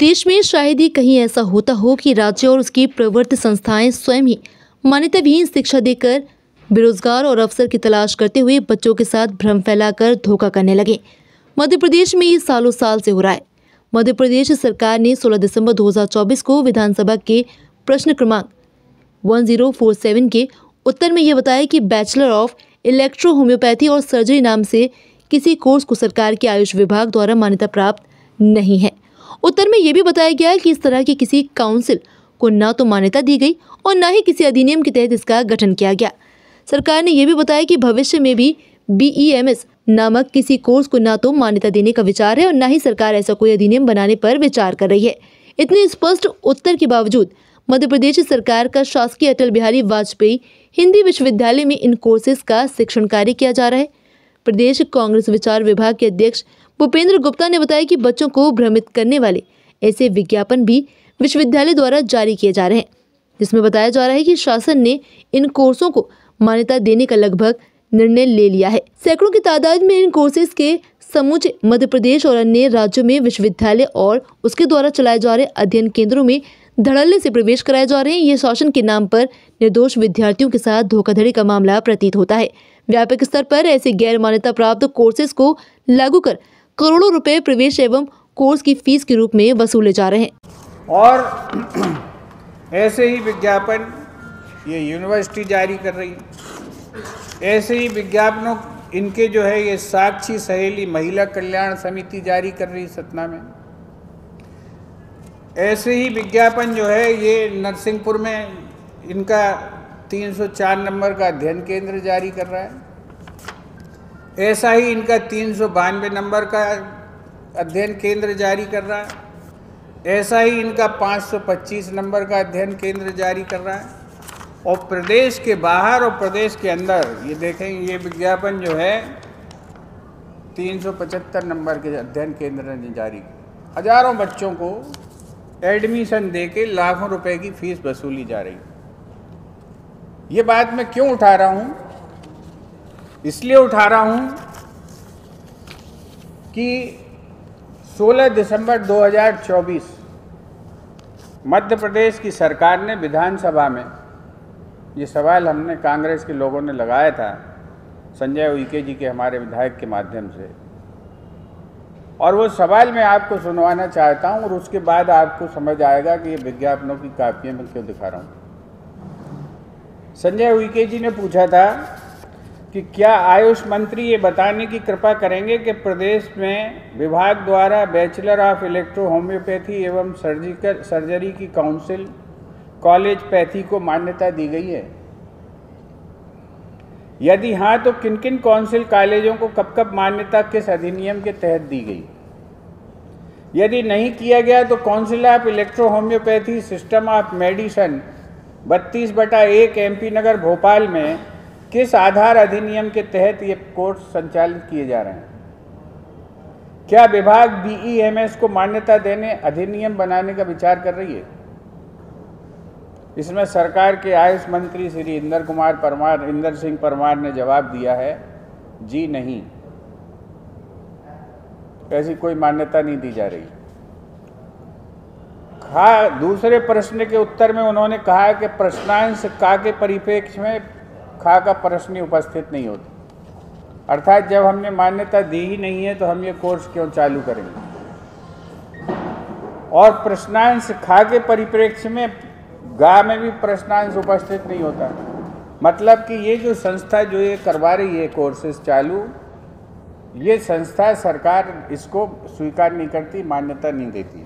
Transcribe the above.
देश में शायद ही कहीं ऐसा होता हो कि राज्य और उसकी प्रवर्त संस्थाएं स्वयं ही मान्यता विहीन शिक्षा देकर बेरोजगार और अवसर की तलाश करते हुए बच्चों के साथ भ्रम फैलाकर धोखा करने लगे। मध्य प्रदेश में ये सालों साल से हो रहा है। मध्य प्रदेश सरकार ने 16 दिसंबर 2024 को विधानसभा के प्रश्न क्रमांक 1047 के उत्तर में यह बताया कि बैचलर ऑफ इलेक्ट्रो होम्योपैथी और सर्जरी नाम से किसी कोर्स को सरकार के आयुष विभाग द्वारा मान्यता प्राप्त नहीं है। उत्तर में यह भी बताया गया कि इस तरह की किसी काउंसिल को ना तो मान्यता दी गई और ना ही किसी अधिनियम के तहत इसका गठन किया गया। सरकार ने यह भी बताया कि भविष्य में भी BEMS नामक किसी कोर्स को ना तो मान्यता देने का विचार है और ना ही सरकार ऐसा कोई अधिनियम बनाने पर विचार कर रही है। इतने स्पष्ट उत्तर के बावजूद मध्य प्रदेश सरकार का शासकीय अटल बिहारी वाजपेयी हिंदी विश्वविद्यालय में इन कोर्सेज का शिक्षण कार्य किया जा रहा है। प्रदेश कांग्रेस विचार विभाग के अध्यक्ष भूपेंद्र गुप्ता ने बताया कि बच्चों को भ्रमित करने वाले ऐसे विज्ञापन भी विश्वविद्यालय द्वारा जारी किए जा रहे हैं, जिसमें बताया जा रहा है कि शासन ने इन कोर्सों को मान्यता देने का लगभग निर्णय ले लिया है। सैकड़ों की तादाद में इन कोर्सेज के समूचे मध्य प्रदेश और अन्य राज्यों में विश्वविद्यालय और उसके द्वारा चलाए जा रहे अध्ययन केंद्रों में धड़ल्ले से प्रवेश कराए जा रहे हैं। ये शासन के नाम पर निर्दोष विद्यार्थियों के साथ धोखाधड़ी का मामला प्रतीत होता है। व्यापक स्तर पर ऐसे गैर मान्यता प्राप्त कोर्सेज को लागू कर करोड़ों रुपए प्रवेश एवं कोर्स की फीस के रूप में वसूले जा रहे हैं। और ऐसे ही विज्ञापन ये यूनिवर्सिटी जारी कर रही है। ऐसे ही विज्ञापनों इनके जो है ये साक्षी सहेली महिला कल्याण समिति जारी कर रही है सतना में। ऐसे ही विज्ञापन जो है ये नरसिंहपुर में इनका 304 नंबर का अध्ययन केंद्र जारी कर रहा है। ऐसा ही इनका 392 नंबर का अध्ययन केंद्र जारी कर रहा है। ऐसा ही इनका 525 नंबर का अध्ययन केंद्र जारी कर रहा है। और प्रदेश के बाहर और प्रदेश के अंदर ये देखेंगे ये विज्ञापन जो है 375 नंबर के अध्ययन केंद्र ने जारी किया। हजारों बच्चों को एडमिशन देके लाखों रुपए की फीस वसूली जा रही है। ये बात मैं क्यों उठा रहा हूँ? इसलिए उठा रहा हूँ कि 16 दिसंबर 2024 मध्य प्रदेश की सरकार ने विधानसभा में ये सवाल हमने कांग्रेस के लोगों ने लगाया था संजय उइके जी के हमारे विधायक के माध्यम से, और वो सवाल मैं आपको सुनवाना चाहता हूँ और उसके बाद आपको समझ आएगा कि ये विज्ञापनों की कापियाँ मैं क्यों दिखा रहा हूँ। संजय उइके जी ने पूछा था कि क्या आयुष मंत्री ये बताने की कृपा करेंगे कि प्रदेश में विभाग द्वारा बैचलर ऑफ इलेक्ट्रो होम्योपैथी एवं सर्जरी की काउंसिल कॉलेज पैथी को मान्यता दी गई है? यदि हाँ तो किन किन काउंसिल कॉलेजों को कब कब मान्यता किस अधिनियम के तहत दी गई? यदि नहीं किया गया तो council of electro homeopathy system of medicine 32/1 MP Nagar Bhopal में किस आधार अधिनियम के तहत ये कोर्स संचालित किए जा रहे हैं? क्या विभाग BEMS को मान्यता देने अधिनियम बनाने का विचार कर रही है? इसमें सरकार के आयुष मंत्री श्री इंदर सिंह परमार ने जवाब दिया है, जी नहीं, ऐसी कोई मान्यता नहीं दी जा रही। दूसरे प्रश्न के उत्तर में उन्होंने कहा कि प्रश्नांश का के परिप्रेक्ष्य में खा का प्रश्न ही उपस्थित नहीं होता। अर्थात जब हमने मान्यता दी ही नहीं है तो हम ये कोर्स क्यों चालू करेंगे। और प्रश्नांश खा के परिप्रेक्ष्य में गा में भी प्रश्नांश उपस्थित नहीं होता। मतलब कि ये जो संस्था जो ये करवा रही है कोर्सेज चालू, ये संस्था सरकार इसको स्वीकार नहीं करती, मान्यता नहीं देती।